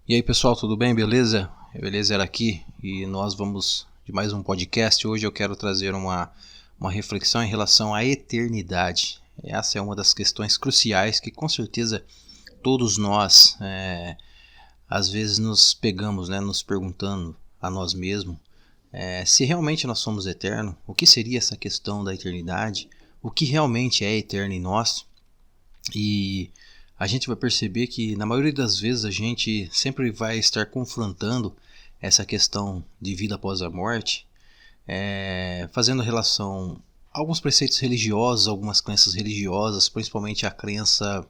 E aí pessoal, tudo bem? Beleza? Beleza era aqui e nós vamos de mais um podcast. Hoje eu quero trazer uma reflexão em relação à eternidade. Essa é uma das questões cruciais que com certeza todos nós às vezes nos pegamos, nos perguntando a nós mesmos se realmente nós somos eternos, o que seria essa questão da eternidade, o que realmente é eterno em nós. E a gente vai perceber que na maioria das vezes a gente sempre vai estar confrontando essa questão de vida após a morte, fazendo relação a alguns preceitos religiosos, algumas crenças religiosas, principalmente a crença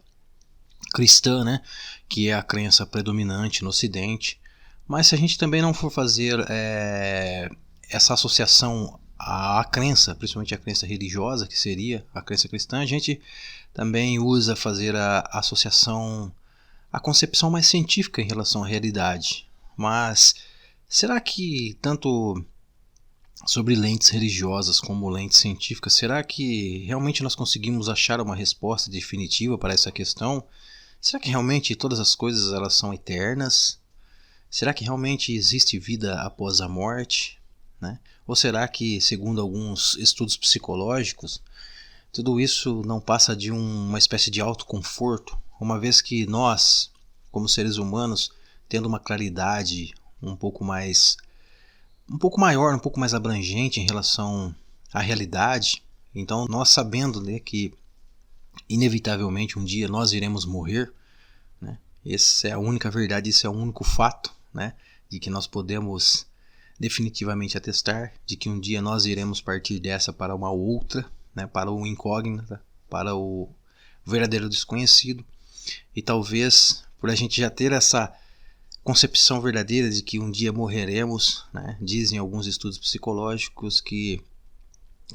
cristã, que é a crença predominante no Ocidente. Mas se a gente também não for fazer essa associação à crença, principalmente a crença religiosa, que seria a crença cristã, a gente também usa fazer a associação, a concepção mais científica em relação à realidade. Mas será que tanto sobre lentes religiosas como lentes científicas, será que realmente nós conseguimos achar uma resposta definitiva para essa questão? Será que realmente todas as coisas elas são eternas? Será que realmente existe vida após a morte? Ou será que, segundo alguns estudos psicológicos, tudo isso não passa de uma espécie de autoconforto, uma vez que nós, como seres humanos, tendo uma claridade um pouco maior, um pouco mais abrangente em relação à realidade, então nós sabendo que inevitavelmente um dia nós iremos morrer, essa é a única verdade, esse é o único fato, de que nós podemos definitivamente atestar, de que um dia nós iremos partir dessa para uma outra, para o incógnita, para o verdadeiro desconhecido. E talvez por a gente já ter essa concepção verdadeira de que um dia morreremos, dizem alguns estudos psicológicos que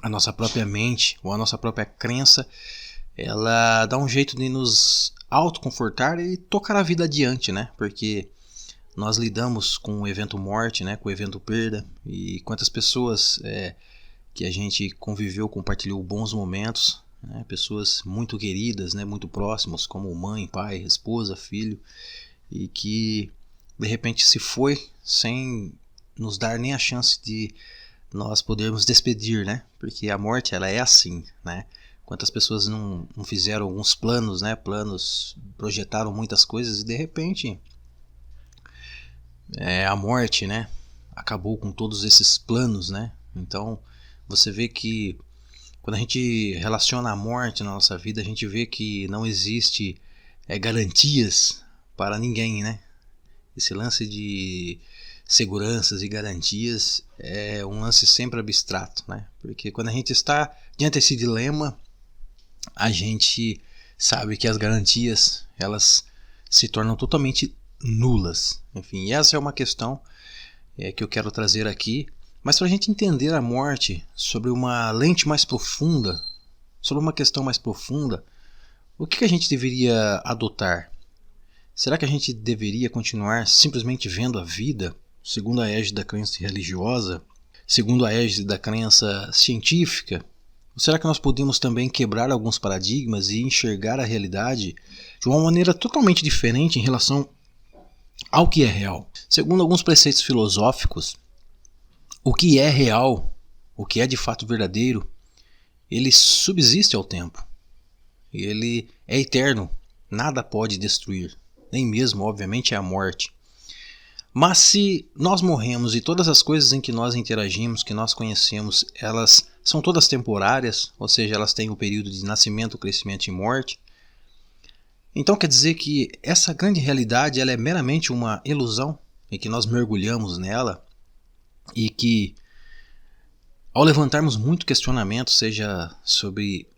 a nossa própria mente ou a nossa própria crença, ela dá um jeito de nos autoconfortar e tocar a vida adiante, porque nós lidamos com o evento morte, com o evento perda, e quantas pessoas que a gente conviveu, compartilhou bons momentos, pessoas muito queridas, muito próximas, como mãe, pai, esposa, filho, e que de repente se foi sem nos dar nem a chance de nós podermos despedir, porque a morte ela é assim, Quantas pessoas não fizeram alguns planos, planos, projetaram muitas coisas e de repente a morte, acabou com todos esses planos, Então você vê que quando a gente relaciona a morte na nossa vida, a gente vê que não existe garantias para ninguém, Esse lance de seguranças e garantias é um lance sempre abstrato, Porque quando a gente está diante desse dilema, a gente sabe que as garantias elas se tornam totalmente nulas. Enfim, essa é uma questão que eu quero trazer aqui. Mas para a gente entender a morte sobre uma lente mais profunda, sobre uma questão mais profunda, o que a gente deveria adotar? Será que a gente deveria continuar simplesmente vendo a vida segundo a égide da crença religiosa, segundo a égide da crença científica? Ou será que nós podemos também quebrar alguns paradigmas e enxergar a realidade de uma maneira totalmente diferente em relação ao que é real? Segundo alguns preceitos filosóficos, o que é real, o que é de fato verdadeiro, ele subsiste ao tempo. Ele é eterno, nada pode destruir, nem mesmo, obviamente, a morte. Mas se nós morremos e todas as coisas em que nós interagimos, que nós conhecemos, elas são todas temporárias, ou seja, elas têm o período de nascimento, crescimento e morte, então quer dizer que essa grande realidade ela é meramente uma ilusão em que nós mergulhamos nela e que ao levantarmos muito questionamento, seja sobre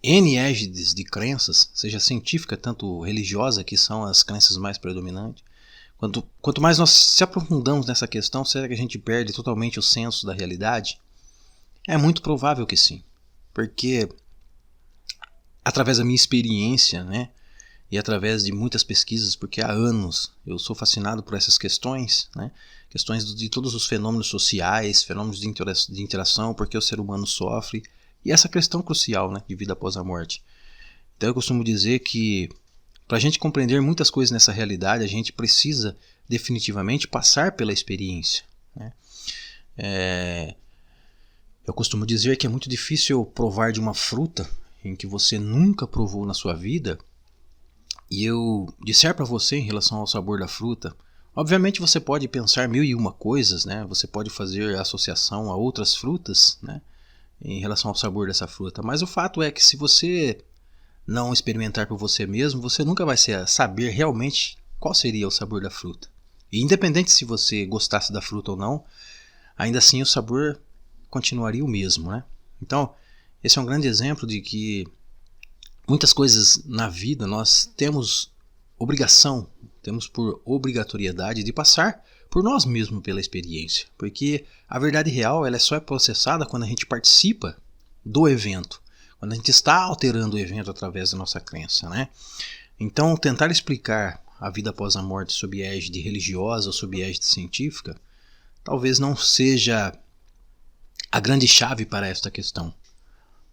N égides de crenças, seja científica, tanto religiosa, que são as crenças mais predominantes, quanto mais nós se aprofundamos nessa questão, será que a gente perde totalmente o senso da realidade? É muito provável que sim, porque através da minha experiência, e através de muitas pesquisas, porque há anos eu sou fascinado por essas questões, questões de todos os fenômenos sociais, fenômenos de interação, porque o ser humano sofre, e essa questão crucial de vida após a morte. Então eu costumo dizer que Para a gente compreender muitas coisas nessa realidade, a gente precisa definitivamente passar pela experiência, né? Eu costumo dizer que é muito difícil provar de uma fruta em que você nunca provou na sua vida, e eu disser para você em relação ao sabor da fruta. Obviamente você pode pensar mil e uma coisas, né? Você pode fazer associação a outras frutas, né, em relação ao sabor dessa fruta, mas o fato é que se você não experimentar por você mesmo, você nunca vai saber realmente qual seria o sabor da fruta. E independente se você gostasse da fruta ou não, ainda assim o sabor continuaria o mesmo, né? Então, esse é um grande exemplo de que muitas coisas na vida nós temos por obrigatoriedade de passar por nós mesmos pela experiência. Porque a verdade real ela só é processada quando a gente participa do evento, quando a gente está alterando o evento através da nossa crença, né? Então, tentar explicar a vida após a morte sob égide religiosa ou sob égide científica talvez não seja a grande chave para esta questão.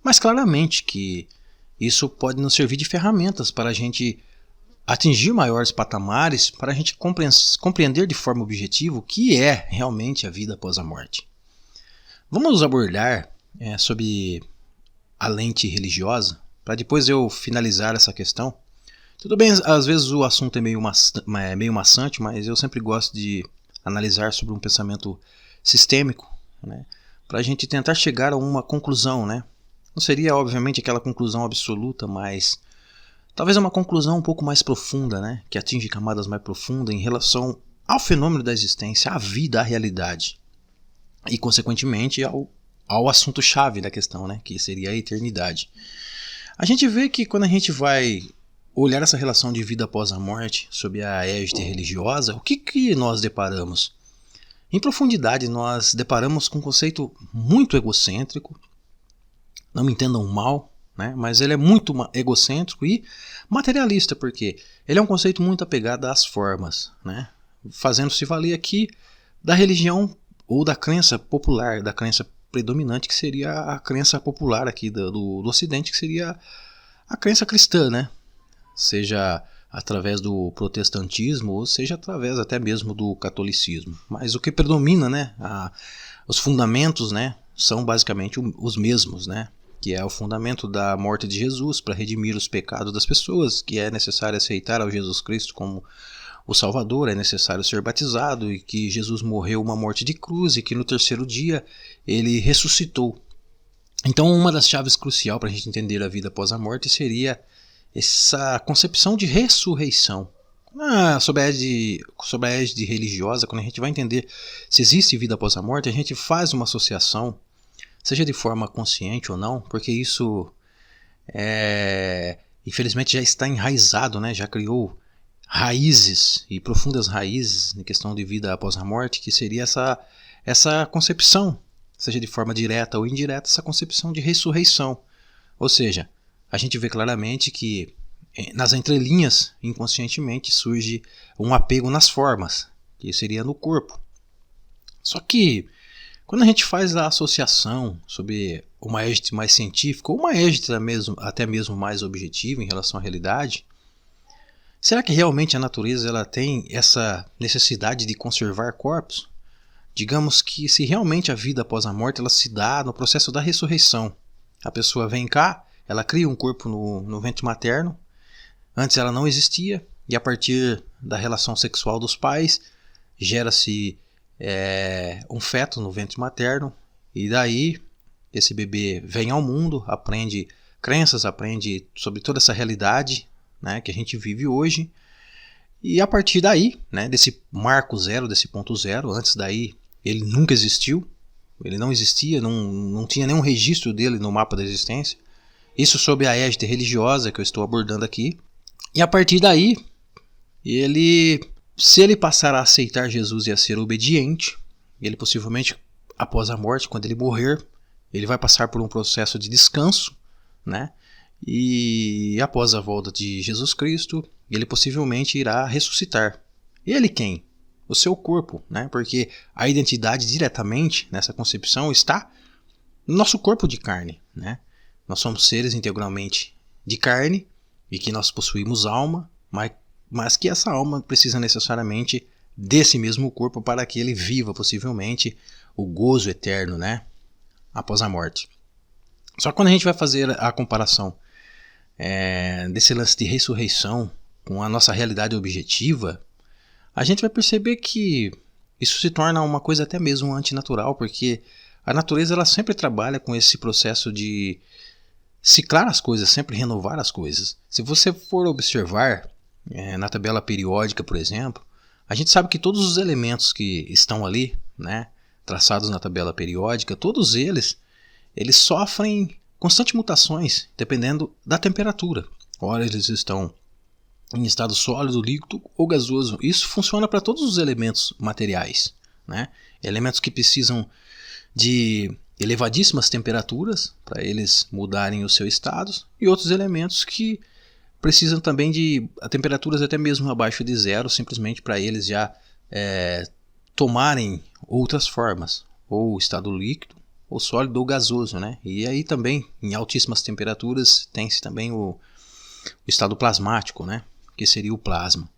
Mas claramente que isso pode nos servir de ferramentas para a gente atingir maiores patamares, para a gente compreender de forma objetiva o que é realmente a vida após a morte. Vamos abordar sobre a lente religiosa, para depois eu finalizar essa questão. Tudo bem, às vezes o assunto é meio maçante, mas eu sempre gosto de analisar sobre um pensamento sistêmico, né, para a gente tentar chegar a uma conclusão, né? Não seria, obviamente, aquela conclusão absoluta, mas talvez uma conclusão um pouco mais profunda, né, que atinge camadas mais profundas em relação ao fenômeno da existência, à vida, à realidade, e, consequentemente, ao assunto-chave da questão, né, que seria a eternidade. A gente vê que quando a gente vai olhar essa relação de vida após a morte sob a égide religiosa, o que nós deparamos? Em profundidade, nós deparamos com um conceito muito egocêntrico, não me entendam mal, né, mas ele é muito egocêntrico e materialista, porque ele é um conceito muito apegado às formas, né, fazendo-se valer aqui da religião ou da crença popular, da crença predominante, que seria a crença popular aqui do Ocidente, que seria a crença cristã, né? Seja através do protestantismo ou seja através até mesmo do catolicismo. Mas o que predomina, né, os fundamentos, né, são basicamente os mesmos, né? Que é o fundamento da morte de Jesus para redimir os pecados das pessoas, que é necessário aceitar ao Jesus Cristo como o Salvador, é necessário ser batizado, e que Jesus morreu uma morte de cruz e que no terceiro dia ele ressuscitou. Então, uma das chaves cruciais para a gente entender a vida após a morte seria essa concepção de ressurreição. Sob a égide religiosa, quando a gente vai entender se existe vida após a morte, a gente faz uma associação, seja de forma consciente ou não, porque isso infelizmente já está enraizado, né? Já criou raízes e profundas raízes na questão de vida após a morte, que seria essa concepção, seja de forma direta ou indireta, essa concepção de ressurreição. Ou seja, a gente vê claramente que nas entrelinhas, inconscientemente, surge um apego nas formas, que seria no corpo. Só que quando a gente faz a associação sobre uma égide mais científica, ou uma égide até mesmo mais objetiva em relação à realidade, será que realmente a natureza ela tem essa necessidade de conservar corpos? Digamos que se realmente a vida após a morte ela se dá no processo da ressurreição. A pessoa vem cá, ela cria um corpo no ventre materno, antes ela não existia, e a partir da relação sexual dos pais, gera-se um feto no ventre materno, e daí esse bebê vem ao mundo, aprende crenças, aprende sobre toda essa realidade, né, que a gente vive hoje, e a partir daí, né, desse marco zero, desse ponto zero, antes daí ele nunca existiu, ele não existia, não tinha nenhum registro dele no mapa da existência, isso sob a égide religiosa que eu estou abordando aqui, e a partir daí, se ele passar a aceitar Jesus e a ser obediente, ele possivelmente, após a morte, quando ele morrer, ele vai passar por um processo de descanso, né? E após a volta de Jesus Cristo, ele possivelmente irá ressuscitar. Ele quem? O seu corpo, né? Porque a identidade diretamente nessa concepção está no nosso corpo de carne, né? Nós somos seres integralmente de carne e que nós possuímos alma, mas que essa alma precisa necessariamente desse mesmo corpo para que ele viva possivelmente o gozo eterno, né, após a morte. Só que quando a gente vai fazer a comparação desse lance de ressurreição com a nossa realidade objetiva, a gente vai perceber que isso se torna uma coisa até mesmo antinatural, porque a natureza ela sempre trabalha com esse processo de ciclar as coisas, sempre renovar as coisas. Se você for observar na tabela periódica, por exemplo, a gente sabe que todos os elementos que estão ali, né, traçados na tabela periódica, todos eles sofrem constantes mutações, dependendo da temperatura. Ora eles estão em estado sólido, líquido ou gasoso. Isso funciona para todos os elementos materiais, né? Elementos que precisam de elevadíssimas temperaturas para eles mudarem o seu estado, e outros elementos que precisam também de temperaturas até mesmo abaixo de zero, simplesmente para eles já tomarem outras formas, ou estado líquido, ou sólido ou gasoso, né? E aí também, em altíssimas temperaturas, tem-se também o estado plasmático, né? Que seria o plasma.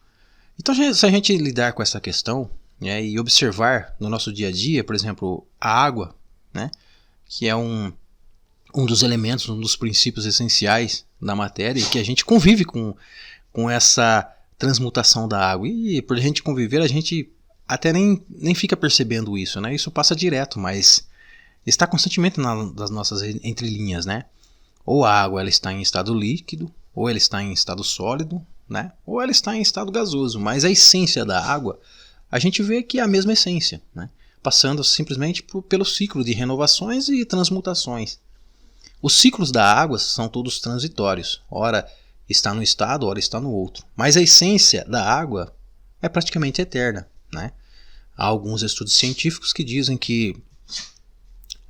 Então, se a gente lidar com essa questão, né, e observar no nosso dia a dia, por exemplo, a água, né, que é um dos elementos, um dos princípios essenciais da matéria, e que a gente convive com essa transmutação da água. E por a gente conviver, a gente até nem fica percebendo isso, né? Isso passa direto, mas está constantemente nas nossas entrelinhas, né? Ou a água ela está em estado líquido, ou ela está em estado sólido, né? Ou ela está em estado gasoso, mas a essência da água, a gente vê que é a mesma essência, né? Passando simplesmente pelo ciclo de renovações e transmutações. Os ciclos da água são todos transitórios, ora está num estado, ora está no outro. Mas a essência da água é praticamente eterna, né? Há alguns estudos científicos que dizem que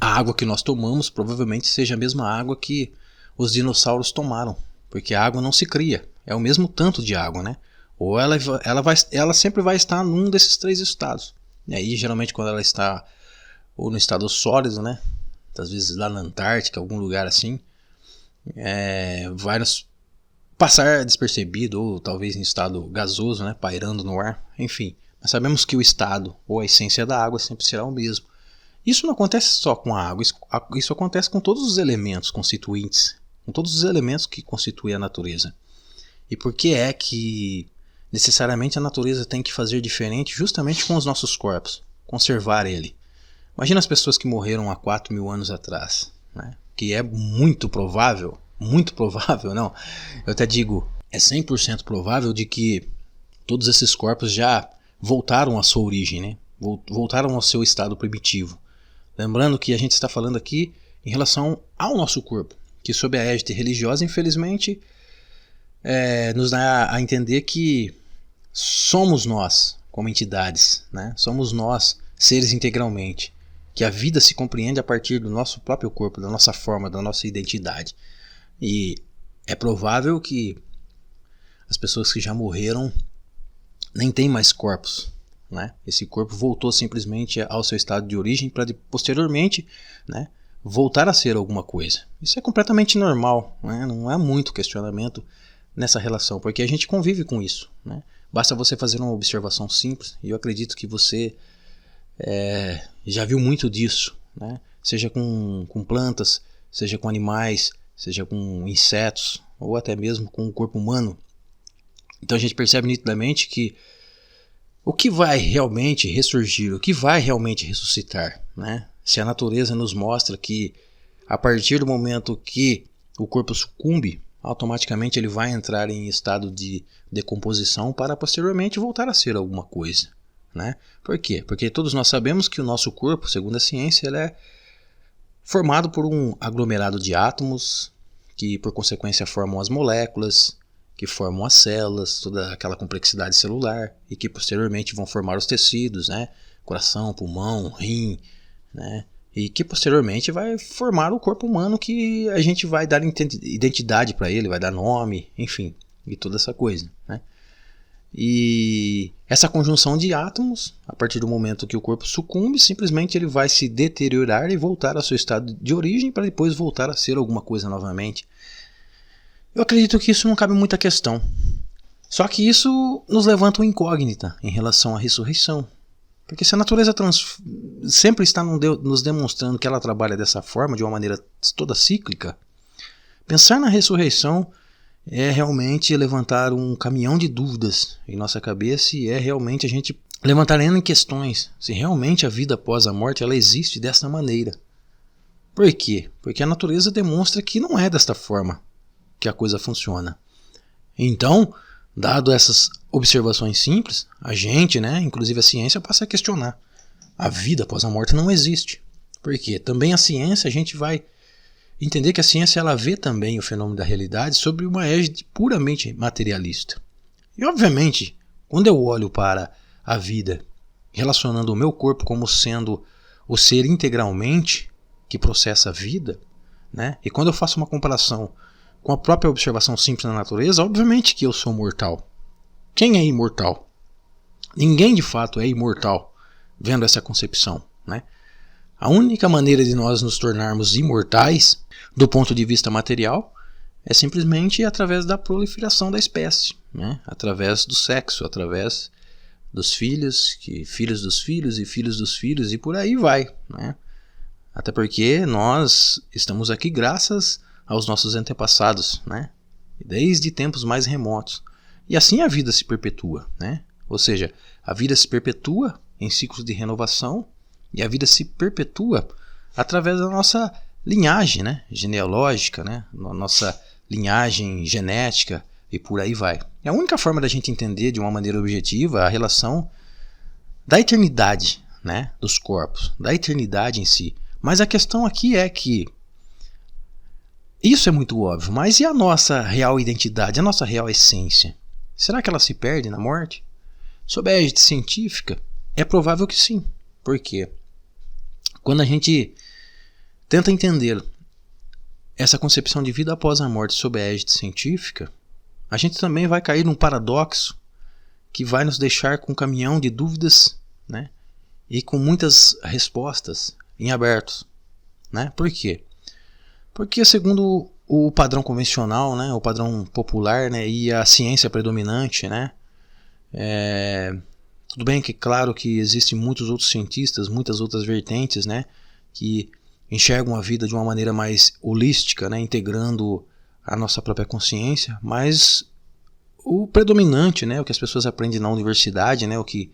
a água que nós tomamos provavelmente seja a mesma água que os dinossauros tomaram, porque a água não se cria, é o mesmo tanto de água, né? Ou ela sempre vai estar num desses três estados. E aí, geralmente, quando ela está ou no estado sólido, né? Às vezes lá na Antártica, algum lugar assim, vai nos passar despercebido, ou talvez em estado gasoso, né? Pairando no ar, enfim. Mas sabemos que o estado ou a essência da água sempre será o mesmo. Isso não acontece só com a água, isso acontece com todos os elementos constituintes, com todos os elementos que constituem a natureza. E por que é que necessariamente a natureza tem que fazer diferente justamente com os nossos corpos, conservar ele? Imagina as pessoas que morreram há 4.000 anos atrás, né? Que é muito provável não, eu até digo, é 100% provável de que todos esses corpos já voltaram à sua origem, né? Voltaram ao seu estado primitivo. Lembrando que a gente está falando aqui em relação ao nosso corpo, que sob a égide religiosa, infelizmente, nos dá a entender que somos nós, como entidades, né? Somos nós, seres integralmente, que a vida se compreende a partir do nosso próprio corpo, da nossa forma, da nossa identidade. E é provável que as pessoas que já morreram nem têm mais corpos, né? Esse corpo voltou simplesmente ao seu estado de origem para posteriormente, né, voltar a ser alguma coisa. Isso é completamente normal, né? Não há muito questionamento nessa relação, porque a gente convive com isso, né? Basta você fazer uma observação simples, e eu acredito que você já viu muito disso, né? Seja com plantas, seja com animais, seja com insetos, ou até mesmo com o corpo humano. Então a gente percebe nitidamente que o que vai realmente ressurgir, o que vai realmente ressuscitar, né? Se a natureza nos mostra que a partir do momento que o corpo sucumbe, automaticamente ele vai entrar em estado de decomposição para posteriormente voltar a ser alguma coisa, né? Por quê? Porque todos nós sabemos que o nosso corpo, segundo a ciência, ele é formado por um aglomerado de átomos que por consequência formam as moléculas, que formam as células, toda aquela complexidade celular, e que posteriormente vão formar os tecidos, né? Coração, pulmão, rim, né? E que posteriormente vai formar o corpo humano, que a gente vai dar identidade para ele, vai dar nome, enfim, e toda essa coisa, né? E essa conjunção de átomos, a partir do momento que o corpo sucumbe, simplesmente ele vai se deteriorar e voltar ao seu estado de origem para depois voltar a ser alguma coisa novamente. Eu acredito que isso não cabe muita questão. Só que isso nos levanta uma incógnita em relação à ressurreição. Porque se a natureza sempre está nos demonstrando que ela trabalha dessa forma, de uma maneira toda cíclica, pensar na ressurreição é realmente levantar um caminhão de dúvidas em nossa cabeça e é realmente a gente levantar N questões se realmente a vida após a morte ela existe dessa maneira. Por quê? Porque a natureza demonstra que não é desta forma que a coisa funciona. Então, dado essas observações simples, a gente, inclusive a ciência, passa a questionar. A vida após a morte não existe. Por quê? Também a ciência, a gente vai entender que a ciência ela vê também o fenômeno da realidade sob uma égide puramente materialista. E obviamente, quando eu olho para a vida, relacionando o meu corpo como sendo o ser integralmente que processa a vida, e quando eu faço uma comparação com a própria observação simples da natureza, obviamente que eu sou mortal. Quem é imortal? Ninguém de fato é imortal, vendo essa concepção. A única maneira de nós nos tornarmos imortais, do ponto de vista material, é simplesmente através da proliferação da espécie, através do sexo, através dos filhos, filhos dos filhos e filhos dos filhos, e por aí vai. Até porque nós estamos aqui graças aos nossos antepassados, desde tempos mais remotos. E assim a vida se perpetua, Ou seja, a vida se perpetua em ciclos de renovação e a vida se perpetua através da nossa linhagem, genealógica, nossa linhagem genética e por aí vai. É a única forma da gente entender de uma maneira objetiva a relação da eternidade, dos corpos, da eternidade em si. Mas a questão aqui é que isso é muito óbvio, mas e a nossa real identidade, a nossa real essência? Será que ela se perde na morte? Sob a égide científica, é provável que sim. Por quê? Quando a gente tenta entender essa concepção de vida após a morte sob a égide científica, a gente também vai cair num paradoxo que vai nos deixar com um caminhão de dúvidas, e com muitas respostas em abertos. Por quê? Porque segundo o padrão convencional, o padrão popular, e a ciência predominante, tudo bem que claro que existem muitos outros cientistas, muitas outras vertentes, que enxergam a vida de uma maneira mais holística, integrando a nossa própria consciência, mas o predominante, o que as pessoas aprendem na universidade, o que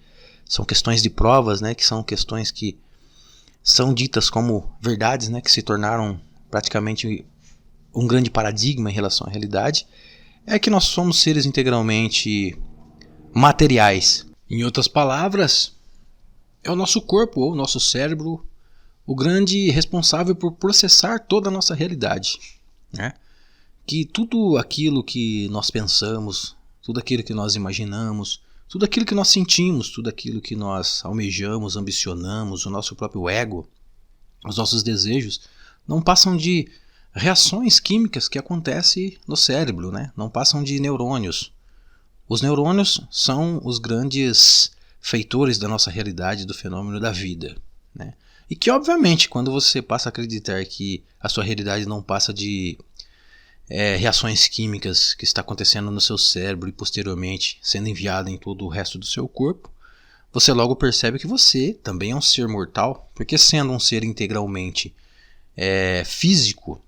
são questões de provas, que são questões que são ditas como verdades, que se tornaram praticamente um grande paradigma em relação à realidade, é que nós somos seres integralmente materiais. Em outras palavras, é o nosso corpo ou o nosso cérebro o grande responsável por processar toda a nossa realidade. Que tudo aquilo que nós pensamos, tudo aquilo que nós imaginamos, tudo aquilo que nós sentimos, tudo aquilo que nós almejamos, ambicionamos, o nosso próprio ego, os nossos desejos, não passam de reações químicas que acontecem no cérebro, não passam de neurônios. Os neurônios são os grandes feitores da nossa realidade, do fenômeno da vida. E que, obviamente, quando você passa a acreditar que a sua realidade não passa de reações químicas que está acontecendo no seu cérebro e posteriormente sendo enviada em todo o resto do seu corpo, você logo percebe que você também é um ser mortal, porque sendo um ser integralmente físico,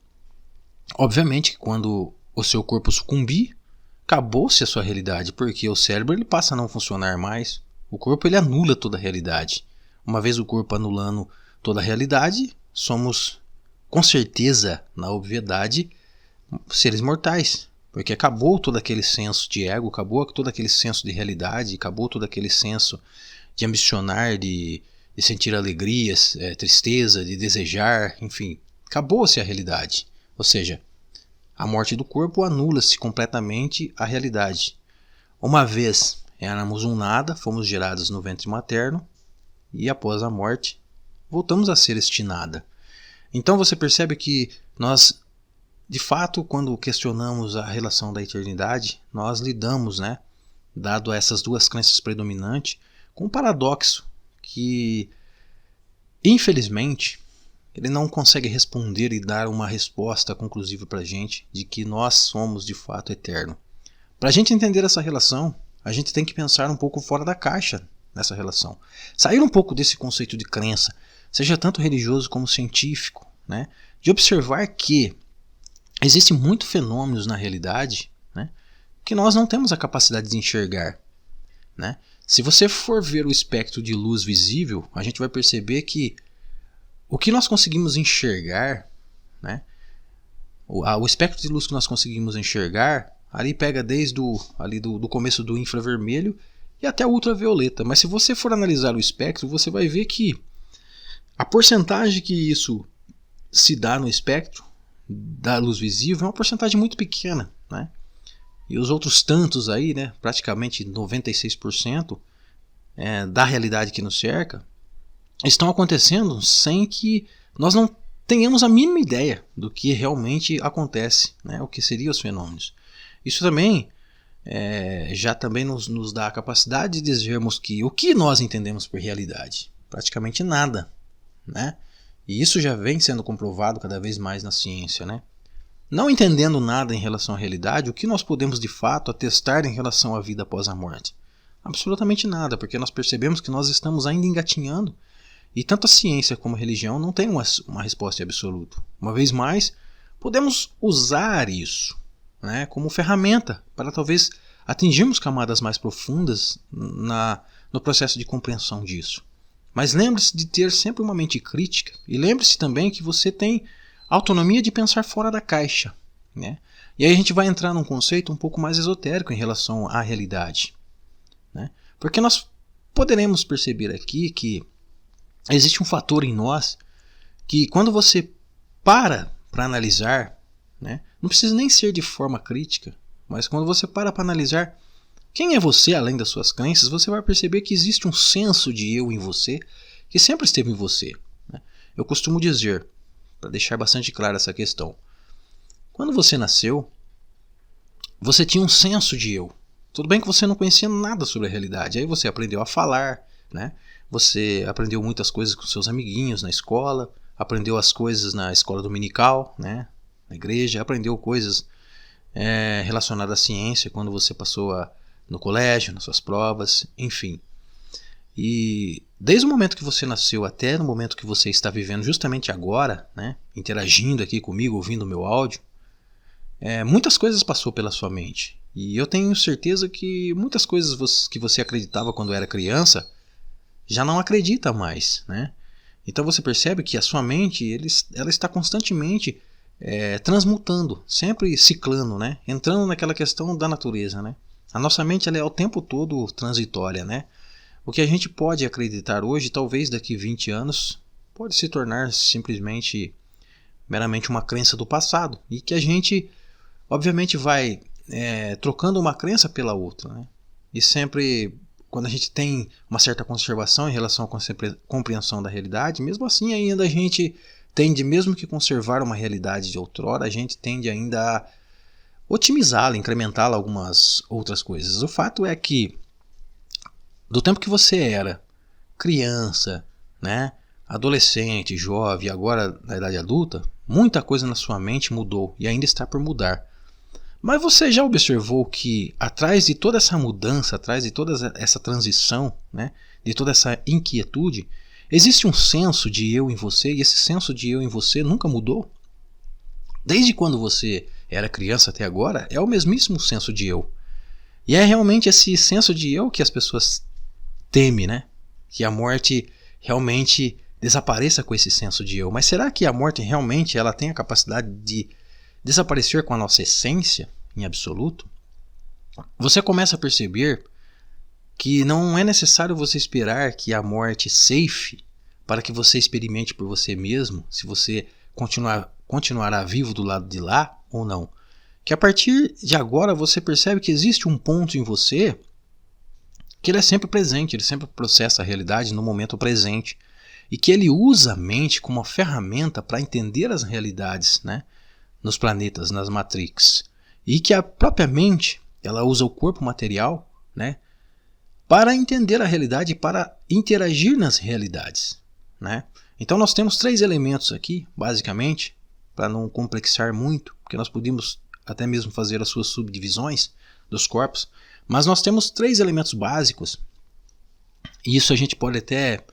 obviamente que quando o seu corpo sucumbir, acabou-se a sua realidade, porque o cérebro ele passa a não funcionar mais, o corpo ele anula toda a realidade. Uma vez o corpo anulando toda a realidade, somos com certeza, na obviedade, seres mortais, porque acabou todo aquele senso de ego, acabou todo aquele senso de realidade, acabou todo aquele senso de ambicionar, de sentir alegrias, tristeza, de desejar, enfim, acabou-se a realidade. Ou seja, a morte do corpo anula-se completamente a realidade. Uma vez éramos um nada, fomos gerados no ventre materno e após a morte voltamos a ser este nada. Então você percebe que nós, de fato, quando questionamos a relação da eternidade, nós lidamos, dado essas duas crenças predominantes, com um paradoxo que, infelizmente, ele não consegue responder e dar uma resposta conclusiva para a gente de que nós somos de fato eterno. Para a gente entender essa relação, a gente tem que pensar um pouco fora da caixa nessa relação. Sair um pouco desse conceito de crença, seja tanto religioso como científico, né? De observar que existem muitos fenômenos na realidade, né, que nós não temos a capacidade de enxergar, né? Se você for ver o espectro de luz visível, a gente vai perceber que o que nós conseguimos enxergar, né, o espectro de luz que nós conseguimos enxergar, ali pega desde do começo do infravermelho e até o ultravioleta. Mas se você for analisar o espectro, você vai ver que a porcentagem que isso se dá no espectro da luz visível é uma porcentagem muito pequena, né? E os outros tantos aí, né, praticamente 96% da realidade que nos cerca, estão acontecendo sem que nós não tenhamos a mínima ideia do que realmente acontece, né, o que seriam os fenômenos. Isso também já também nos dá a capacidade de dizermos que o que nós entendemos por realidade? Praticamente nada, né? E isso já vem sendo comprovado cada vez mais na ciência, né? Não entendendo nada em relação à realidade, o que nós podemos de fato atestar em relação à vida após a morte? Absolutamente nada, porque nós percebemos que nós estamos ainda engatinhando e tanto a ciência como a religião não têm uma resposta absoluta. Uma vez mais, podemos usar isso, né, como ferramenta para talvez atingirmos camadas mais profundas no processo de compreensão disso. Mas lembre-se de ter sempre uma mente crítica e lembre-se também que você tem autonomia de pensar fora da caixa, né? E aí a gente vai entrar num conceito um pouco mais esotérico em relação à realidade, né? Porque nós poderemos perceber aqui que existe um fator em nós que quando você para analisar, né, não precisa nem ser de forma crítica, mas quando você para analisar quem é você além das suas crenças, você vai perceber que existe um senso de eu em você que sempre esteve em você, né? Eu costumo dizer, para deixar bastante clara essa questão, quando você nasceu, você tinha um senso de eu. Tudo bem que você não conhecia nada sobre a realidade, aí você aprendeu a falar, né? Você aprendeu muitas coisas com seus amiguinhos na escola, aprendeu as coisas na escola dominical, né, na igreja, aprendeu coisas relacionadas à ciência quando você passou no colégio, nas suas provas, enfim. E desde o momento que você nasceu até no momento que você está vivendo justamente agora, né, interagindo aqui comigo, ouvindo o meu áudio, muitas coisas passou pela sua mente. E eu tenho certeza que muitas coisas que você acreditava quando era criança já não acredita mais, né? Então você percebe que a sua mente ela está constantemente transmutando, sempre ciclando, né? Entrando naquela questão da natureza, né? A nossa mente ela é o tempo todo transitória, né? O que a gente pode acreditar hoje, talvez daqui 20 anos, pode se tornar simplesmente, meramente uma crença do passado. E que a gente, obviamente, vai trocando uma crença pela outra, né? E sempre, quando a gente tem uma certa conservação em relação à compreensão da realidade, mesmo assim ainda a gente tende, mesmo que conservar uma realidade de outrora, a gente tende ainda a otimizá-la, incrementá-la algumas outras coisas. O fato é que do tempo que você era criança, né, adolescente, jovem, agora na idade adulta, muita coisa na sua mente mudou e ainda está por mudar. Mas você já observou que atrás de toda essa mudança, atrás de toda essa transição, né, de toda essa inquietude, existe um senso de eu em você e esse senso de eu em você nunca mudou? Desde quando você era criança até agora, é o mesmíssimo senso de eu. E é realmente esse senso de eu que as pessoas temem, né? Que a morte realmente desapareça com esse senso de eu. Mas será que a morte realmente ela tem a capacidade de desaparecer com a nossa essência em absoluto? Você começa a perceber que não é necessário você esperar que a morte ceife para que você experimente por você mesmo, se você continuará vivo do lado de lá ou não. Que a partir de agora você percebe que existe um ponto em você que ele é sempre presente, ele sempre processa a realidade no momento presente e que ele usa a mente como uma ferramenta para entender as realidades, né, nos planetas, nas matrix, e que a própria mente ela usa o corpo material, né, para entender a realidade e para interagir nas realidades, né? Então nós temos 3 elementos aqui, basicamente, para não complexar muito, porque nós podemos até mesmo fazer as suas subdivisões. dos corpos, mas nós temos 3 elementos básicos, e isso a gente pode até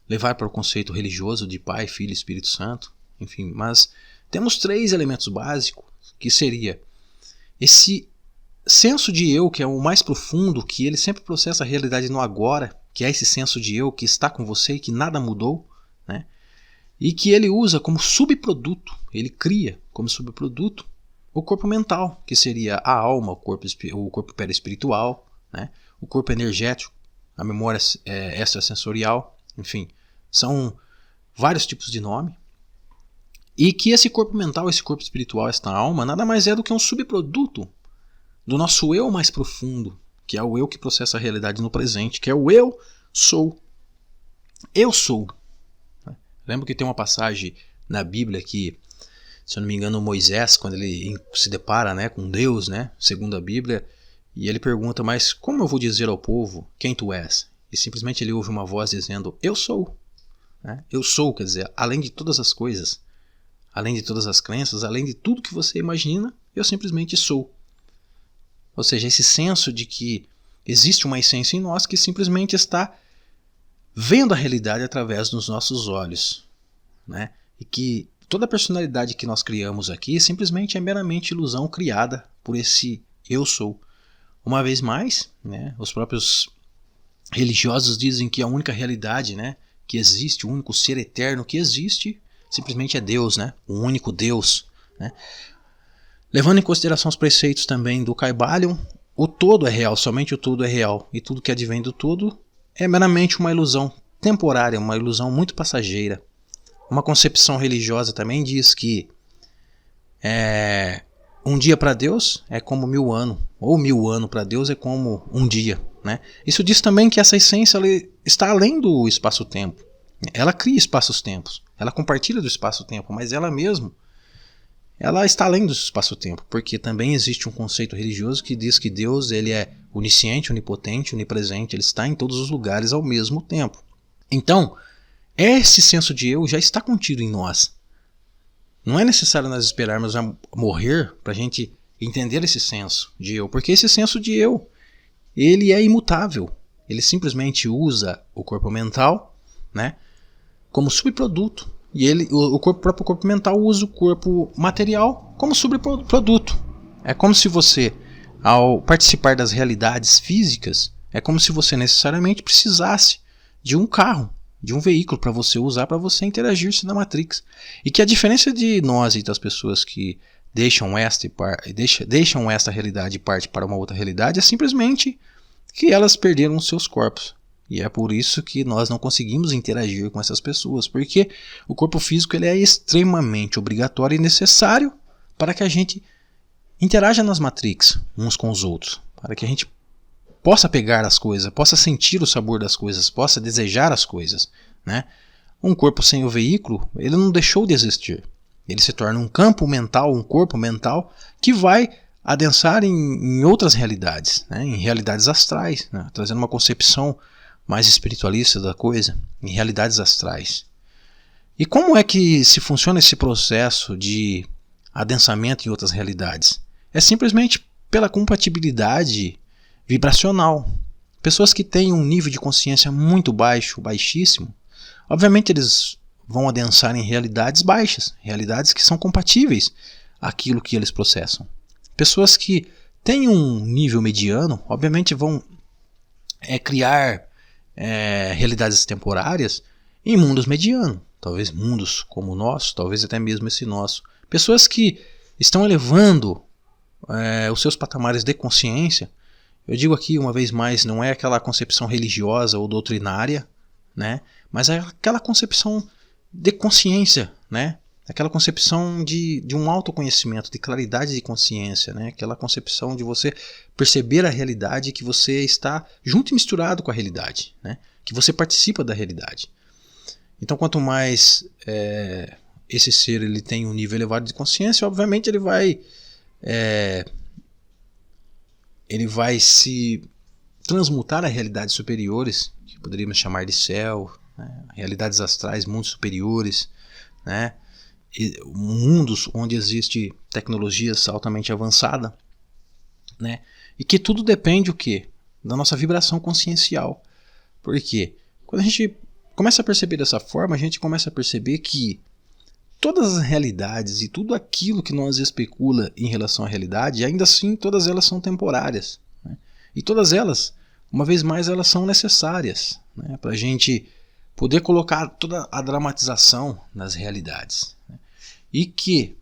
levar para o conceito religioso de Pai, Filho e Espírito Santo, enfim, mas temos 3 elementos básicos, que seria esse senso de eu, que é o mais profundo, que ele sempre processa a realidade no agora, que é esse senso de eu que está com você e que nada mudou, né? E que ele usa como subproduto, ele cria como subproduto o corpo mental, que seria a alma, o corpo perispiritual, né? O corpo energético, a memória extrasensorial, enfim, são vários tipos de nome. E que esse corpo mental, esse corpo espiritual, esta alma, nada mais é do que um subproduto do nosso eu mais profundo, que é o eu que processa a realidade no presente, que é o eu sou. Eu sou. Lembro que tem uma passagem na Bíblia que, se eu não me engano, Moisés, quando ele se depara, né, com Deus, né, segundo a Bíblia, e ele pergunta, mas como eu vou dizer ao povo quem tu és? E simplesmente ele ouve uma voz dizendo, eu sou. Né? Eu sou, quer dizer, além de todas as coisas, além de todas as crenças, além de tudo que você imagina, eu simplesmente sou. Ou seja, esse senso de que existe uma essência em nós que simplesmente está vendo a realidade através dos nossos olhos, né? E que toda a personalidade que nós criamos aqui simplesmente é meramente ilusão criada por esse eu sou. Uma vez mais, né, os próprios religiosos dizem que a única realidade, né, que existe, o único ser eterno que existe, simplesmente é Deus, né? O único Deus, né? Levando em consideração os preceitos também do Kybalion, o todo é real, somente o todo é real. E tudo que advém do todo é meramente uma ilusão temporária, uma ilusão muito passageira. Uma concepção religiosa também diz que um dia para Deus é como 1000 anos, ou 1000 anos para Deus é como um dia. Né? Isso diz também que essa essência ela está além do espaço-tempo. Ela cria espaços-tempos, ela compartilha do espaço-tempo, mas ela mesma ela está além do espaço-tempo, porque também existe um conceito religioso que diz que Deus ele é onisciente, onipotente, onipresente, ele está em todos os lugares ao mesmo tempo. Então, esse senso de eu já está contido em nós. Não é necessário nós esperarmos a morrer para a gente entender esse senso de eu, porque esse senso de eu, ele é imutável. Ele simplesmente usa o corpo mental, né, como subproduto. E o próprio corpo mental usa o corpo material como subproduto. É como se você, ao participar das realidades físicas, é como se você necessariamente precisasse de um carro, de um veículo para você usar, para você interagir-se na Matrix. E que a diferença de nós e das pessoas que deixam esta realidade e partem para uma outra realidade é simplesmente que elas perderam os seus corpos. E é por isso que nós não conseguimos interagir com essas pessoas, porque o corpo físico ele é extremamente obrigatório e necessário para que a gente interaja nas Matrix uns com os outros, para que a gente possa pegar as coisas, possa sentir o sabor das coisas, possa desejar as coisas. Né? Um corpo sem o veículo, ele não deixou de existir. Ele se torna um campo mental, um corpo mental, que vai adensar em outras realidades, né? Em realidades astrais, né? Trazendo uma concepção mais espiritualista da coisa, em realidades astrais. E como é que se funciona esse processo de adensamento em outras realidades? É simplesmente pela compatibilidade vibracional. Pessoas que têm um nível de consciência muito baixo, baixíssimo, obviamente eles vão adensar em realidades baixas, realidades que são compatíveis àquilo que eles processam. Pessoas que têm um nível mediano, obviamente vão criar realidades temporárias em mundos medianos, talvez mundos como o nosso, talvez até mesmo esse nosso. Pessoas que estão elevando os seus patamares de consciência. Eu digo aqui uma vez mais, não é aquela concepção religiosa ou doutrinária, né? Mas é aquela concepção de consciência, né? Aquela concepção de um autoconhecimento, de claridade de consciência, né? Aquela concepção de você perceber a realidade, que você está junto e misturado com a realidade, né? Que você participa da realidade. Então, quanto mais esse ser ele tem um nível elevado de consciência, obviamente ele vai se transmutar a realidades superiores, que poderíamos chamar de céu, né? Realidades astrais, mundos superiores, né? Mundos onde existe tecnologias altamente avançada, né? E que tudo depende o quê? Da nossa vibração consciencial. Por quê? Quando a gente começa a perceber dessa forma, a gente começa a perceber que todas as realidades e tudo aquilo que nós especula em relação à realidade, ainda assim todas elas são temporárias, né? E todas elas, uma vez mais, elas são necessárias, né? Para a gente poder colocar toda a dramatização nas realidades, né? E que,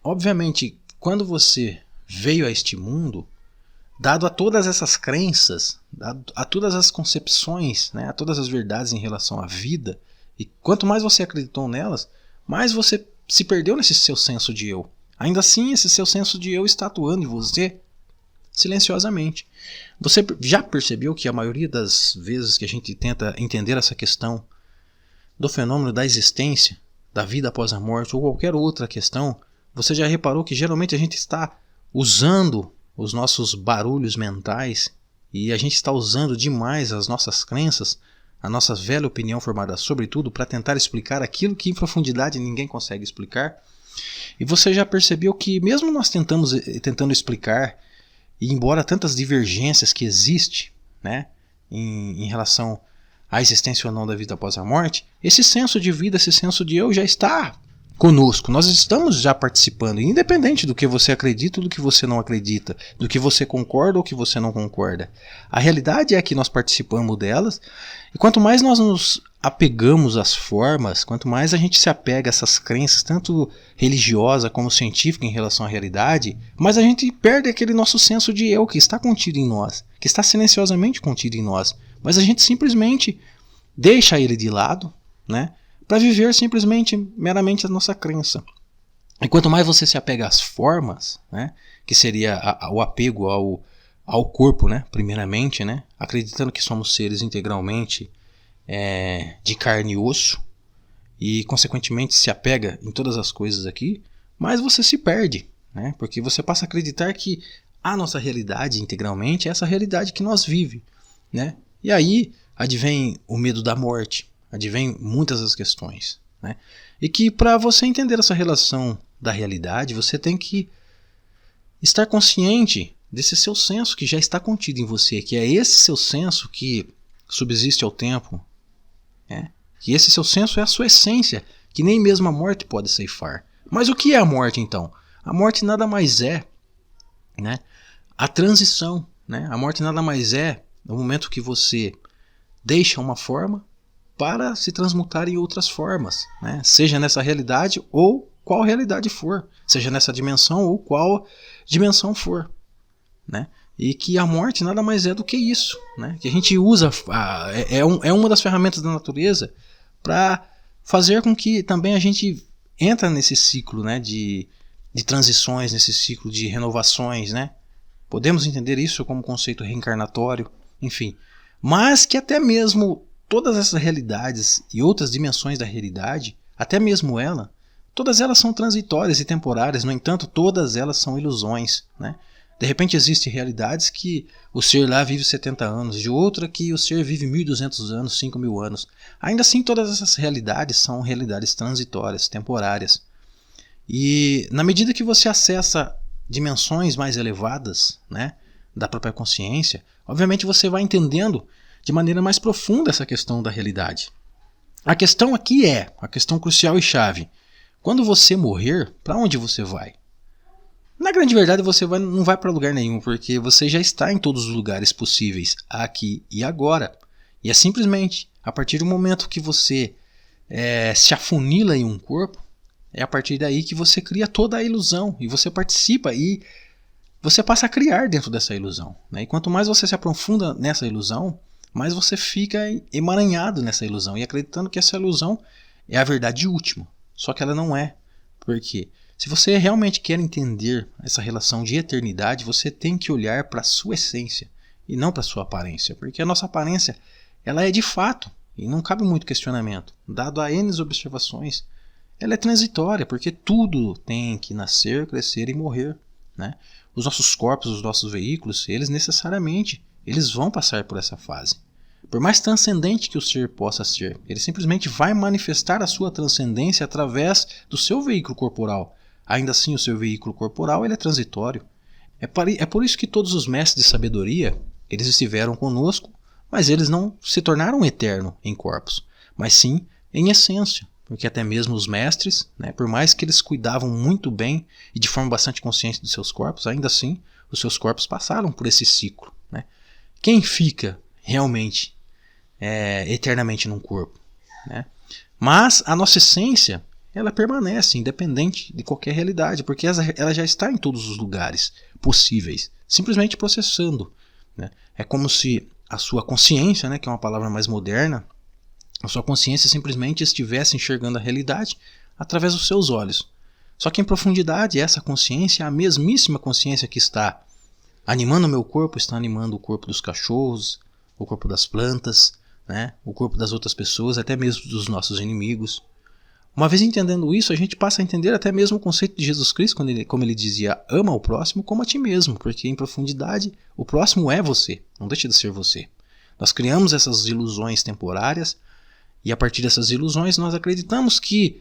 obviamente, quando você veio a este mundo, dado a todas essas crenças, dado a todas as concepções, né, a todas as verdades em relação à vida, e quanto mais você acreditou nelas, mais você se perdeu nesse seu senso de eu. Ainda assim, esse seu senso de eu está atuando em você silenciosamente. Você já percebeu que a maioria das vezes que a gente tenta entender essa questão do fenômeno da existência, da vida após a morte ou qualquer outra questão, você já reparou que geralmente a gente está usando os nossos barulhos mentais e a gente está usando demais as nossas crenças, a nossa velha opinião formada sobre tudo para tentar explicar aquilo que em profundidade ninguém consegue explicar. E você já percebeu que mesmo nós tentando explicar, e embora tantas divergências que existem, né, em relação à existência ou não da vida após a morte, esse senso de vida, esse senso de eu já está conosco, nós estamos já participando, independente do que você acredita ou do que você não acredita, do que você concorda ou que você não concorda. A realidade é que nós participamos delas, e quanto mais nós nos apegamos às formas, quanto mais a gente se apega a essas crenças, tanto religiosa como científica em relação à realidade, mais a gente perde aquele nosso senso de eu que está contido em nós, que está silenciosamente contido em nós, mas a gente simplesmente deixa ele de lado, né? Para viver simplesmente, meramente a nossa crença. E quanto mais você se apega às formas, né, que seria o apego ao corpo, né, primeiramente, né, acreditando que somos seres integralmente de carne e osso, e consequentemente se apega em todas as coisas aqui, mais você se perde, né, porque você passa a acreditar que a nossa realidade integralmente é essa realidade que nós vivemos, né, e aí advém o medo da morte, advém muitas das questões, né? E que para você entender essa relação da realidade, você tem que estar consciente desse seu senso que já está contido em você, que é esse seu senso que subsiste ao tempo, né? Que esse seu senso é a sua essência, que nem mesmo a morte pode ceifar. Mas o que é a morte então? A morte nada mais é, né, a transição, né? A morte nada mais é o momento que você deixa uma forma para se transmutar em outras formas, né? Seja nessa realidade ou qual realidade for, seja nessa dimensão ou qual dimensão for, né? E que a morte nada mais é do que isso, né? Que a gente usa, é uma das ferramentas da natureza para fazer com que também a gente entra nesse ciclo, né, de transições, nesse ciclo de renovações, né? Podemos entender isso como conceito reencarnatório, enfim, mas que até mesmo todas essas realidades e outras dimensões da realidade, até mesmo ela, todas elas são transitórias e temporárias, no entanto, todas elas são ilusões, né? De repente existem realidades que o ser lá vive 70 anos, de outra que o ser vive 1.200 anos, 5.000 anos. Ainda assim, todas essas realidades são realidades transitórias, temporárias. E na medida que você acessa dimensões mais elevadas, né, da própria consciência, obviamente você vai entendendo de maneira mais profunda essa questão da realidade. A questão aqui é, a questão crucial e chave, quando você morrer, para onde você vai? Na grande verdade você não vai para lugar nenhum, porque você já está em todos os lugares possíveis, aqui e agora. E é simplesmente a partir do momento que você se afunila em um corpo, é a partir daí que você cria toda a ilusão, e você participa e você passa a criar dentro dessa ilusão, né? E quanto mais você se aprofunda nessa ilusão, mais você fica emaranhado nessa ilusão e acreditando que essa ilusão é a verdade última. Só que ela não é. Por quê? Se você realmente quer entender essa relação de eternidade, você tem que olhar para a sua essência e não para a sua aparência. Porque a nossa aparência, ela é de fato, e não cabe muito questionamento. Dado a N observações, ela é transitória, porque tudo tem que nascer, crescer e morrer, né? Os nossos corpos, os nossos veículos, eles necessariamente eles vão passar por essa fase. Por mais transcendente que o ser possa ser, ele simplesmente vai manifestar a sua transcendência através do seu veículo corporal. Ainda assim, o seu veículo corporal ele é transitório. É por isso que todos os mestres de sabedoria, eles estiveram conosco, mas eles não se tornaram eternos em corpos, mas sim em essência. Porque até mesmo os mestres, né, por mais que eles cuidavam muito bem e de forma bastante consciente dos seus corpos, ainda assim os seus corpos passaram por esse ciclo. Né? Quem fica realmente eternamente num corpo? Né? Mas a nossa essência, ela permanece independente de qualquer realidade, porque ela já está em todos os lugares possíveis, simplesmente processando. Né? É como se a sua consciência, né, que é uma palavra mais moderna, a sua consciência simplesmente estivesse enxergando a realidade através dos seus olhos. Só que em profundidade, essa consciência é a mesmíssima consciência que está animando o meu corpo, está animando o corpo dos cachorros, o corpo das plantas, né? O corpo das outras pessoas, até mesmo dos nossos inimigos. Uma vez entendendo isso, a gente passa a entender até mesmo o conceito de Jesus Cristo, como ele dizia, ama o próximo como a ti mesmo, porque em profundidade o próximo é você, não deixa de ser você. Nós criamos essas ilusões temporárias e a partir dessas ilusões nós acreditamos que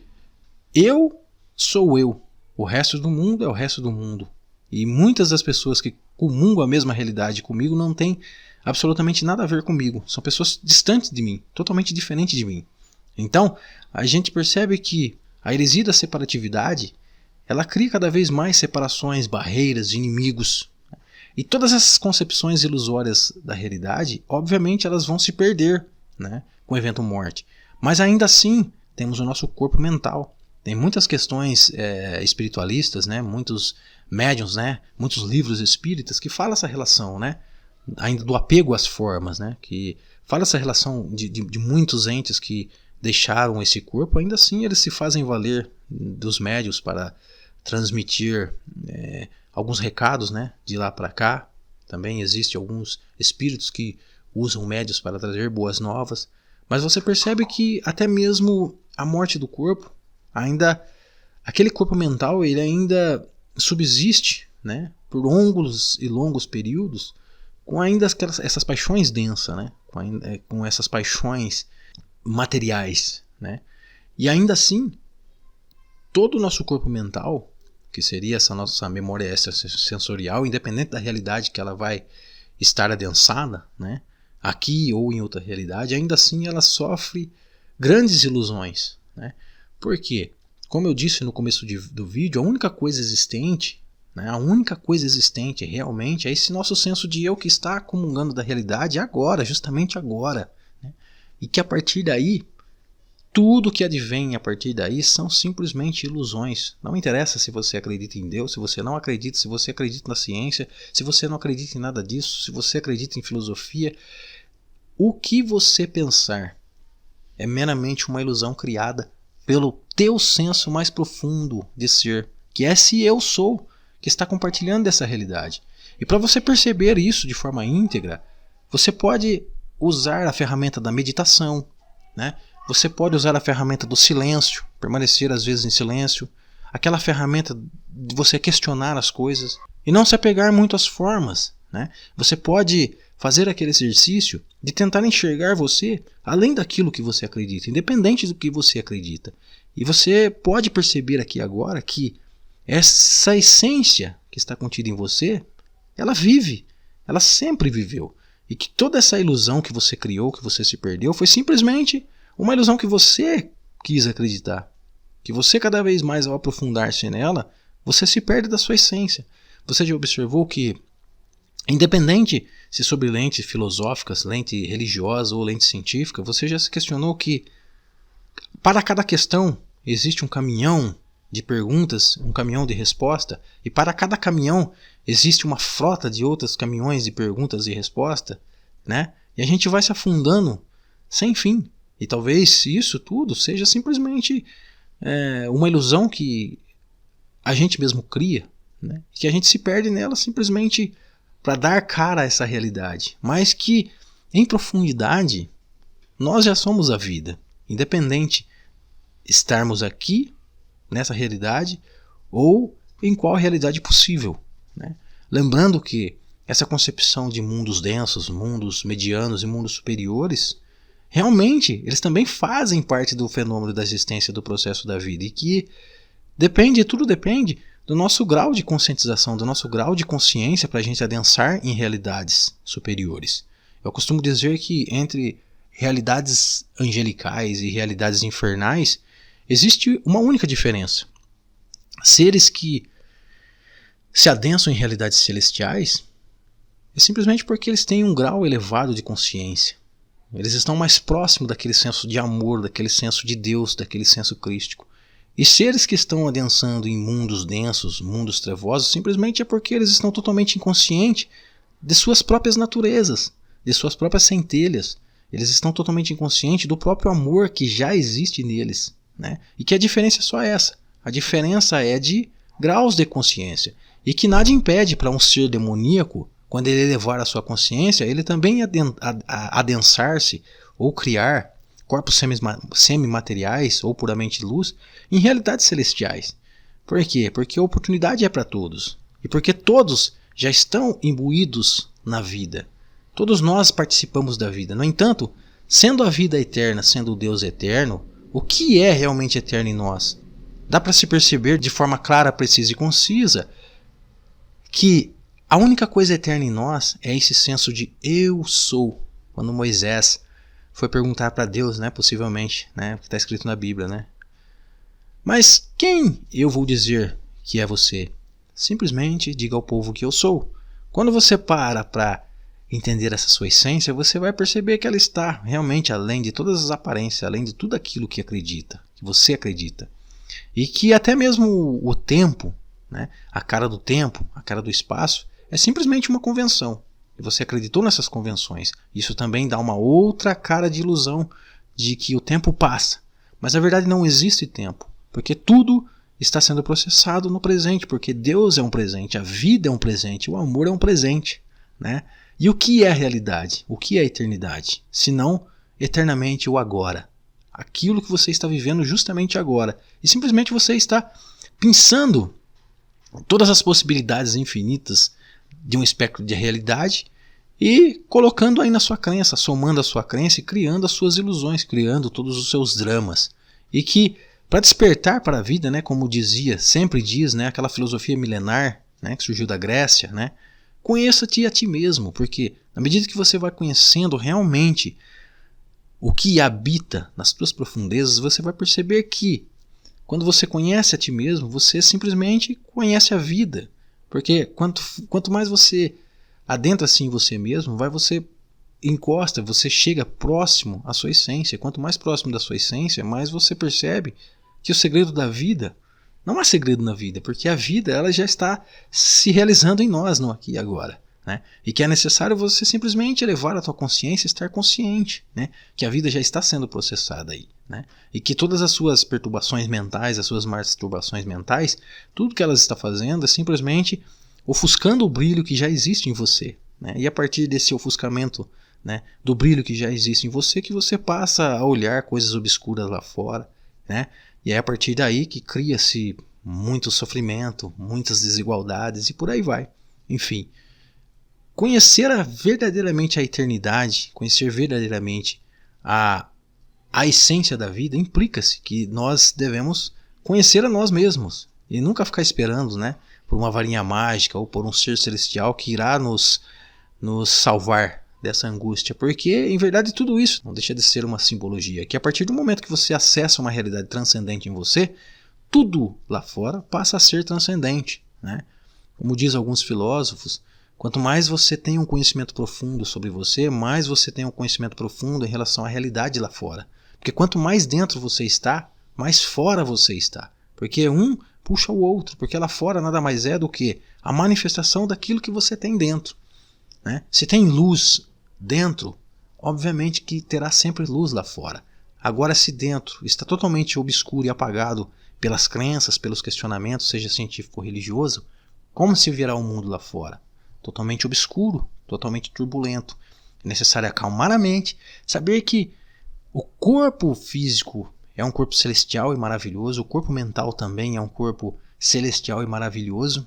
eu sou eu, o resto do mundo é o resto do mundo. E muitas das pessoas que comungam a mesma realidade comigo não têm absolutamente nada a ver comigo. São pessoas distantes de mim, totalmente diferentes de mim. Então, a gente percebe que a heresia da separatividade, ela cria cada vez mais separações, barreiras, inimigos. E todas essas concepções ilusórias da realidade, obviamente, elas vão se perder, né, com o evento morte. Mas ainda assim, temos o nosso corpo mental. Tem muitas questões espiritualistas, né, muitos médiuns, né, muitos livros espíritas que falam essa relação, né, ainda do apego às formas, né, que fala essa relação de muitos entes que deixaram esse corpo, ainda assim eles se fazem valer dos médiuns para transmitir alguns recados, né, de lá para cá. Também existem alguns espíritos que usam médiuns para trazer boas novas. Mas você percebe que até mesmo a morte do corpo, ainda aquele corpo mental, ele ainda subsiste, né, por longos e longos períodos, com ainda essas paixões densas, né, com essas paixões materiais, né? E ainda assim, todo o nosso corpo mental, que seria essa nossa memória extrasensorial, independente da realidade que ela vai estar adensada, né, aqui ou em outra realidade, ainda assim ela sofre grandes ilusões, né? Por quê? Como eu disse no começo do vídeo, a única coisa existente, né, a única coisa existente realmente é esse nosso senso de eu que está comungando da realidade agora, justamente agora. Né? E que a partir daí, tudo que advém a partir daí são simplesmente ilusões. Não interessa se você acredita em Deus, se você não acredita, se você acredita na ciência, se você não acredita em nada disso, se você acredita em filosofia. O que você pensar é meramente uma ilusão criada pelo teu senso mais profundo de ser, que é esse eu sou, que está compartilhando dessa realidade. E para você perceber isso de forma íntegra, você pode usar a ferramenta da meditação, né? Você pode usar a ferramenta do silêncio, permanecer às vezes em silêncio, aquela ferramenta de você questionar as coisas e não se apegar muito às formas, né? Você pode fazer aquele exercício de tentar enxergar você além daquilo que você acredita, independente do que você acredita. E você pode perceber aqui agora que essa essência que está contida em você, ela vive, ela sempre viveu. E que toda essa ilusão que você criou, que você se perdeu, foi simplesmente uma ilusão que você quis acreditar. Que você cada vez mais ao aprofundar-se nela, você se perde da sua essência. Você já observou que, independente se sobre lentes filosóficas, lente religiosa ou lente científica, você já se questionou que para cada questão existe um caminhão de perguntas, um caminhão de resposta, e para cada caminhão existe uma frota de outros caminhões de perguntas e resposta, né? E a gente vai se afundando sem fim. E talvez isso tudo seja simplesmente uma ilusão que a gente mesmo cria, né? Que a gente se perde nela simplesmente para dar cara a essa realidade. Mas que, em profundidade, nós já somos a vida. Independente estarmos aqui, nessa realidade, ou em qual realidade possível. Né? Lembrando que essa concepção de mundos densos, mundos medianos e mundos superiores, realmente eles também fazem parte do fenômeno da existência do processo da vida. E que tudo depende do nosso grau de conscientização, do nosso grau de consciência para a gente adensar em realidades superiores. Eu costumo dizer que entre realidades angelicais e realidades infernais existe uma única diferença. Seres que se adensam em realidades celestiais é simplesmente porque eles têm um grau elevado de consciência. Eles estão mais próximos daquele senso de amor, daquele senso de Deus, daquele senso crístico. E seres que estão adensando em mundos densos, mundos trevosos, simplesmente é porque eles estão totalmente inconscientes de suas próprias naturezas, de suas próprias centelhas. Eles estão totalmente inconscientes do próprio amor que já existe neles, né? E que a diferença é só essa. A diferença é de graus de consciência. E que nada impede para um ser demoníaco, quando ele elevar a sua consciência, ele também adensar-se ou criar corpos semimateriais ou puramente luz em realidades celestiais. Por quê? Porque a oportunidade é para todos. E porque todos já estão imbuídos na vida. Todos nós participamos da vida. No entanto, sendo a vida eterna, sendo o Deus eterno, o que é realmente eterno em nós? Dá para se perceber de forma clara, precisa e concisa que a única coisa eterna em nós é esse senso de eu sou. Quando Moisés foi perguntar para Deus, né, possivelmente, né, que está escrito na Bíblia, né? Mas quem eu vou dizer que é você? Simplesmente diga ao povo que eu sou. Quando você para entender essa sua essência, você vai perceber que ela está realmente além de todas as aparências, além de tudo aquilo que acredita, que você acredita. E que até mesmo o tempo, né, a cara do tempo, a cara do espaço, é simplesmente uma convenção. E você acreditou nessas convenções. Isso também dá uma outra cara de ilusão de que o tempo passa. Mas na verdade não existe tempo, porque tudo está sendo processado no presente, porque Deus é um presente, a vida é um presente, o amor é um presente, né? E o que é a realidade? O que é a eternidade? Se não eternamente o agora. Aquilo que você está vivendo justamente agora. E simplesmente você está pensando todas as possibilidades infinitas de um espectro de realidade e colocando aí na sua crença, somando a sua crença e criando as suas ilusões, criando todos os seus dramas. E que para despertar para a vida, né, como dizia, sempre diz, né, aquela filosofia milenar, né, que surgiu da Grécia, né, conheça-te a ti mesmo, porque na medida que você vai conhecendo realmente o que habita nas tuas profundezas, você vai perceber que quando você conhece a ti mesmo, você simplesmente conhece a vida. Porque quanto mais você adentra-se em você mesmo, você encosta, você chega próximo à sua essência. Quanto mais próximo da sua essência, mais você percebe que o segredo da vida não há segredo na vida, porque a vida ela já está se realizando em nós, no aqui e agora. Né? E que é necessário você simplesmente elevar a tua consciência e estar consciente, né? Que a vida já está sendo processada aí. Né? E que todas as suas perturbações mentais, as suas masturbações mentais, tudo que elas estão fazendo é simplesmente ofuscando o brilho que já existe em você. Né? E a partir desse ofuscamento, né, do brilho que já existe em você, que você passa a olhar coisas obscuras lá fora. Né? E é a partir daí que cria-se muito sofrimento, muitas desigualdades e por aí vai. Enfim, conhecer verdadeiramente a eternidade, conhecer verdadeiramente a essência da vida, implica-se que nós devemos conhecer a nós mesmos e nunca ficar esperando, né, por uma varinha mágica ou por um ser celestial que irá nos salvar dessa angústia, porque em verdade tudo isso não deixa de ser uma simbologia, que a partir do momento que você acessa uma realidade transcendente em você, tudo lá fora passa a ser transcendente. Né? Como diz alguns filósofos, quanto mais você tem um conhecimento profundo sobre você, mais você tem um conhecimento profundo em relação à realidade lá fora. Porque quanto mais dentro você está, mais fora você está. Porque um puxa o outro, porque lá fora nada mais é do que a manifestação daquilo que você tem dentro. Né? Se tem luz dentro, obviamente que terá sempre luz lá fora. Agora, se dentro está totalmente obscuro e apagado pelas crenças, pelos questionamentos, seja científico ou religioso, como se verá o mundo lá fora? Totalmente obscuro, totalmente turbulento. É necessário acalmar a mente, saber que o corpo físico é um corpo celestial e maravilhoso, o corpo mental também é um corpo celestial e maravilhoso,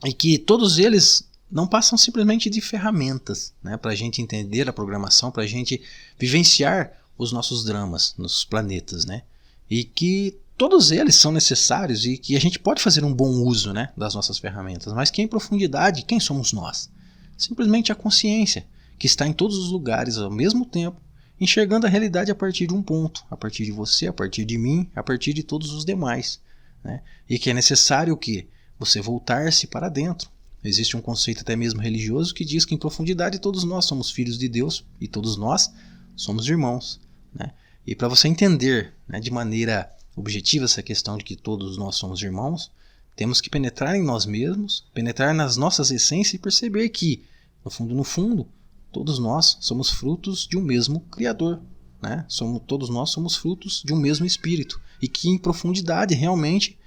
e que todos eles não passam simplesmente de ferramentas, né, para a gente entender a programação, para a gente vivenciar os nossos dramas nos planetas. Né? E que todos eles são necessários e que a gente pode fazer um bom uso, né, das nossas ferramentas, mas que em profundidade, quem somos nós? Simplesmente a consciência, que está em todos os lugares ao mesmo tempo, enxergando a realidade a partir de um ponto, a partir de você, a partir de mim, a partir de todos os demais, né? E que é necessário o quê? Você voltar-se para dentro. Existe um conceito até mesmo religioso que diz que em profundidade todos nós somos filhos de Deus e todos nós somos irmãos, né? E para você entender, né, de maneira objetiva essa questão de que todos nós somos irmãos, temos que penetrar em nós mesmos, penetrar nas nossas essências e perceber que, no fundo, todos nós somos frutos de um mesmo Criador, né? Todos nós somos frutos de um mesmo Espírito e que em profundidade realmente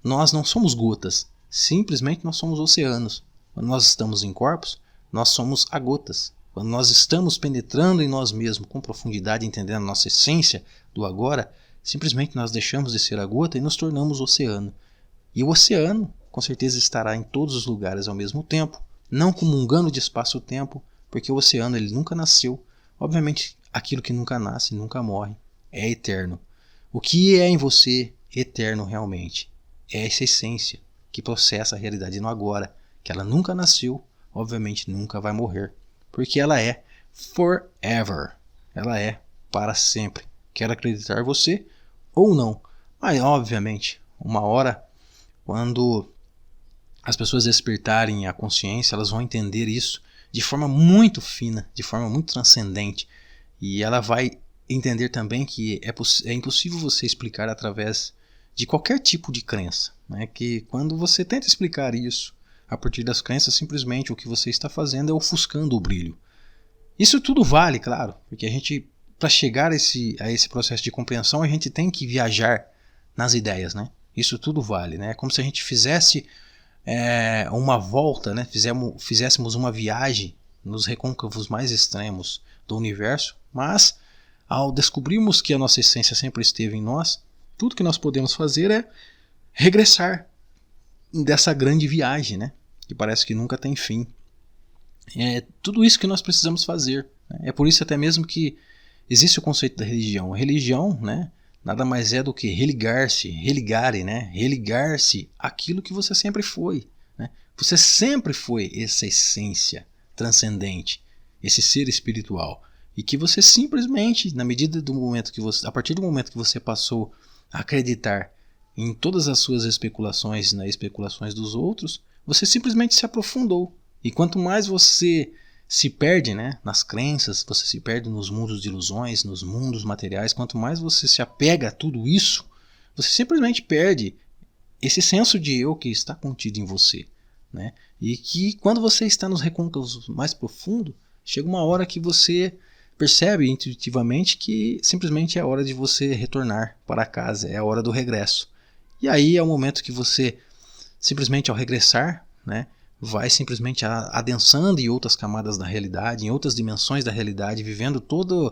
nós não somos gotas, simplesmente nós somos oceanos. Quando nós estamos em corpos, nós somos agotas. Quando nós estamos penetrando em nós mesmos com profundidade, entendendo a nossa essência do agora, simplesmente nós deixamos de ser a gota e nos tornamos oceano. E o oceano, com certeza, estará em todos os lugares ao mesmo tempo, não comungando de espaço-tempo, porque o oceano ele nunca nasceu. Obviamente, aquilo que nunca nasce, nunca morre, é eterno. O que é em você eterno realmente? É essa essência que processa a realidade no agora, que ela nunca nasceu, obviamente nunca vai morrer, porque ela é forever, ela é para sempre. Quer acreditar você ou não, mas obviamente, uma hora, quando as pessoas despertarem a consciência, elas vão entender isso de forma muito fina, de forma muito transcendente, e ela vai entender também que é impossível você explicar através de qualquer tipo de crença, né? Que quando você tenta explicar isso a partir das crenças, simplesmente o que você está fazendo é ofuscando o brilho. Isso tudo vale, claro, porque a gente, para chegar a esse processo de compreensão, a gente tem que viajar nas ideias, né? Isso tudo vale, né? É como se a gente fizesse uma volta, né? Fizéssemos uma viagem nos recôncavos mais extremos do universo, mas ao descobrirmos que a nossa essência sempre esteve em nós, tudo que nós podemos fazer é regressar dessa grande viagem, né? Que parece que nunca tem fim. É tudo isso que nós precisamos fazer, né? É por isso até mesmo que existe o conceito da religião. A religião, né, nada mais é do que religare, né? Religar-se àquilo que você sempre foi, né? Você sempre foi essa essência transcendente, esse ser espiritual. E que você simplesmente, na medida do momento que você, a partir do momento que você passou a acreditar em todas as suas especulações, nas especulações dos outros, você simplesmente se aprofundou. E quanto mais você se perde, né, nas crenças, você se perde nos mundos de ilusões, nos mundos materiais, quanto mais você se apega a tudo isso, você simplesmente perde esse senso de eu que está contido em você, né? E que quando você está nos recôncavos mais profundos, chega uma hora que você percebe intuitivamente que simplesmente é a hora de você retornar para casa, é a hora do regresso. E aí é o momento que você simplesmente ao regressar, né, vai simplesmente adensando em outras camadas da realidade, em outras dimensões da realidade, vivendo todos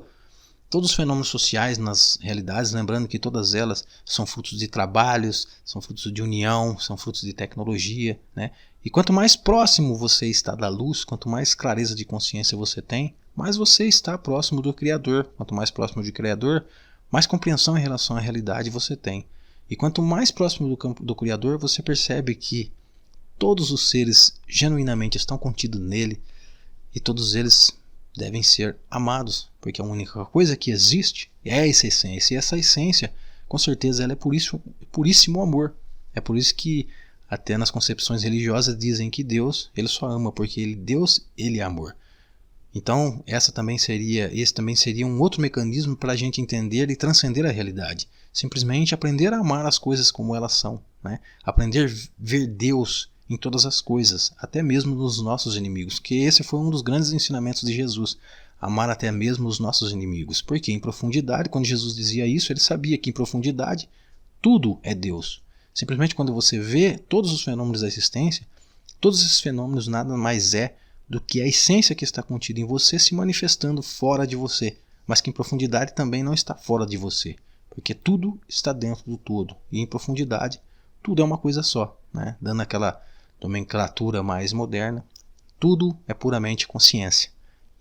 os fenômenos sociais nas realidades, lembrando que todas elas são frutos de trabalhos, são frutos de união, são frutos de tecnologia, né? E quanto mais próximo você está da luz, quanto mais clareza de consciência você tem, mais você está próximo do Criador. Quanto mais próximo do Criador, mais compreensão em relação à realidade você tem. E quanto mais próximo do Criador, você percebe que todos os seres genuinamente estão contidos nele e todos eles devem ser amados, porque a única coisa que existe é essa essência, e essa essência, com certeza, ela é puríssimo amor. É por isso que até nas concepções religiosas dizem que Deus, ele só ama, porque Deus, ele é amor. Então, esse também seria um outro mecanismo para a gente entender e transcender a realidade. Simplesmente aprender a amar as coisas como elas são, né? Aprender a ver Deus em todas as coisas, até mesmo nos nossos inimigos, que esse foi um dos grandes ensinamentos de Jesus, amar até mesmo os nossos inimigos, porque em profundidade, quando Jesus dizia isso, ele sabia que em profundidade tudo é Deus. Simplesmente quando você vê todos os fenômenos da existência, todos esses fenômenos nada mais é do que a essência que está contida em você se manifestando fora de você, mas que em profundidade também não está fora de você, porque tudo está dentro do todo, e em profundidade tudo é uma coisa só, né? Dando aquela nomenclatura mais moderna, tudo é puramente consciência.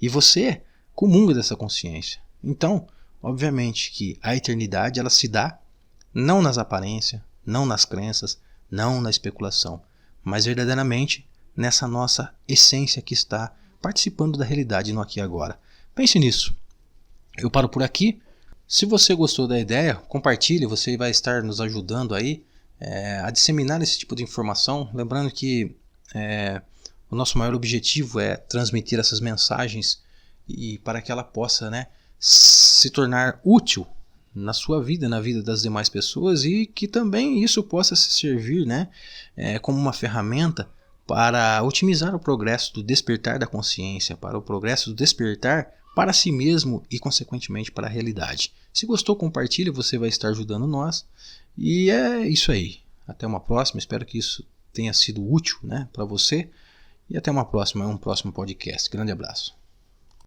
E você comunga dessa consciência. Então, obviamente que a eternidade ela se dá não nas aparências, não nas crenças, não na especulação, mas verdadeiramente nessa nossa essência que está participando da realidade no aqui e agora. Pense nisso. Eu paro por aqui. Se você gostou da ideia, compartilhe, você vai estar nos ajudando aí a disseminar esse tipo de informação. Lembrando que o nosso maior objetivo é transmitir essas mensagens e para que ela possa, se tornar útil na sua vida, na vida das demais pessoas, e que também isso possa se servir como uma ferramenta para otimizar o progresso do despertar da consciência, para o progresso do despertar para si mesmo e consequentemente para a realidade. Se gostou, compartilhe, você vai estar ajudando nós. E é isso aí. Até uma próxima, espero que isso tenha sido útil para você. E até uma próxima, um próximo podcast. Grande abraço.